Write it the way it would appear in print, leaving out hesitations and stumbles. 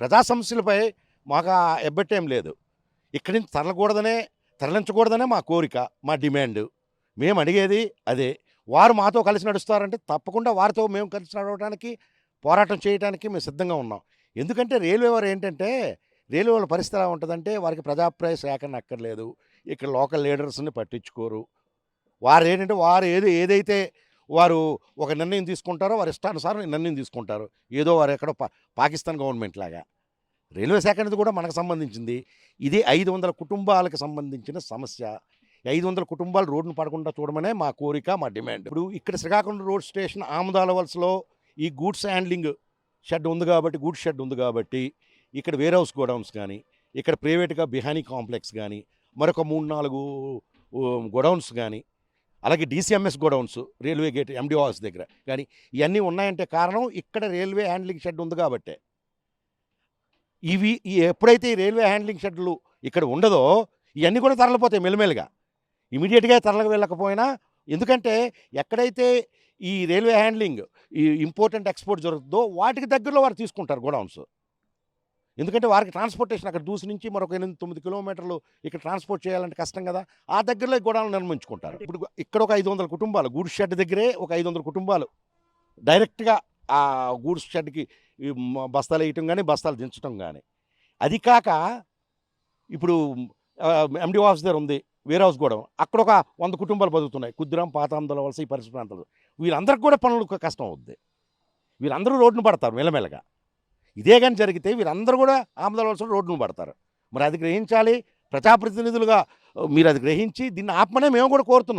ప్రజా సమస్యలపై మాకు ఎబ్బట్టేం లేదు. ఇక్కడి నుంచి తరలించకూడదనే మా కోరిక, మా డిమాండ్. మేము అడిగేది అదే. వారు మాతో కలిసి నడుస్తారంటే తప్పకుండా వారితో మేము కలిసి నడవడానికి, పోరాటం చేయటానికి మేము సిద్ధంగా ఉన్నాం. ఎందుకంటే రైల్వే వారు ఏంటంటే, రైల్వే వాళ్ళ పరిస్థితి ఎలా ఉంటుందంటే, వారికి ప్రజాభిప్రాయ సేకరణ అక్కర్లేదు. ఇక్కడ లోకల్ లీడర్స్‌ని పట్టించుకోరు. ఏదైతే వారు ఒక నిర్ణయం తీసుకుంటారో, వారి ఇష్టానుసారం నిర్ణయం తీసుకుంటారు. ఏదో వారు ఎక్కడో పాకిస్తాన్ గవర్నమెంట్ లాగా. రైల్వే శాఖ అనేది కూడా మనకు సంబంధించింది. ఇది 500 కుటుంబాలకు సంబంధించిన సమస్య. 500 కుటుంబాలు రోడ్డున పడకుండా చూడమనే మా కోరిక, మా డిమాండ్. ఇప్పుడు ఇక్కడ శ్రీకాకుళం రోడ్ స్టేషన్ ఆమదాల వలసలో ఈ గూడ్స్ హ్యాండ్లింగ్ షెడ్ ఉంది కాబట్టి, గూడ్స్ షెడ్ ఉంది కాబట్టి, ఇక్కడ వేర్ హౌస్ గోడౌన్స్ కానీ, ఇక్కడ ప్రైవేట్‌గా బిహానీ కాంప్లెక్స్ కానీ, మరొక 3, 4 గోడౌన్స్ కానీ, అలాగే DCMS godowns railway gate MDO house దగ్గర కానీ, ఇవన్నీ ఉన్నాయంటే కారణం ఇక్కడ రైల్వే హ్యాండ్లింగ్ షెడ్ ఉంది కాబట్టే. ఎప్పుడైతే ఈ రైల్వే హ్యాండ్లింగ్ షెడ్లు ఇక్కడ ఉండదో, ఇవన్నీ కూడా తరలిపోతాయి మెల్లిమెల్లిగా. ఇమీడియట్‌గా తరలి వెళ్ళకపోయినా, ఎందుకంటే ఎక్కడైతే ఈ రైల్వే హ్యాండ్లింగ్, ఈ ఇంపోర్ట్ అండ్ ఎక్స్‌పోర్ట్ జరుగుతుందో వాటికి దగ్గరలో వారు తీసుకుంటారు గోడౌన్స్. ఎందుకంటే వారికి ట్రాన్స్‌పోర్టేషన్ అక్కడ దూసి నుంచి మరొక 8, 9 కిలోమీటర్లు ఇక్కడ ట్రాన్స్‌పోర్ట్ చేయాలంటే కష్టం కదా! ఆ దగ్గరలో ఈ గోడౌన్లు నిర్మించుకుంటారు. ఇప్పుడు ఇక్కడ ఒక 500 కుటుంబాలు, గూడ్స్ షెడ్ దగ్గరే ఒక 500 కుటుంబాలు డైరెక్ట్‌గా ఆ గూడ్స్ షెడ్‌కి ఈ బస్తాలు వేయటం గానీ, బస్తాలు దించటం గానీ. అది కాక ఇప్పుడు ఎండీఓ ఆఫీస్ దగ్గర ఉంది వేర్ హౌస్ గోడౌన్. అక్కడ ఒక 100 కుటుంబాలు బతుకుతున్నాయి. కుద్దిరాం, పాత ఆమదాల వలస, ఈ పరిసర ప్రాంతాలు. వీళ్ళందరికి కూడా పనులు కష్టం అవుద్ది. వీళ్ళందరూ రోడ్డున పడతారు మెల్లమెల్లగా. ఇదే గాని జరిగితే వీళ్ళందరూ కూడా ఆమదాల వలసలో రోడ్డున పడతారు. మరి అది గ్రహించాలి. ప్రజాప్రతినిధులుగా మీరు అది గ్రహించి దీన్ని ఆపమనే మేము కూడా కోరుతున్నాం.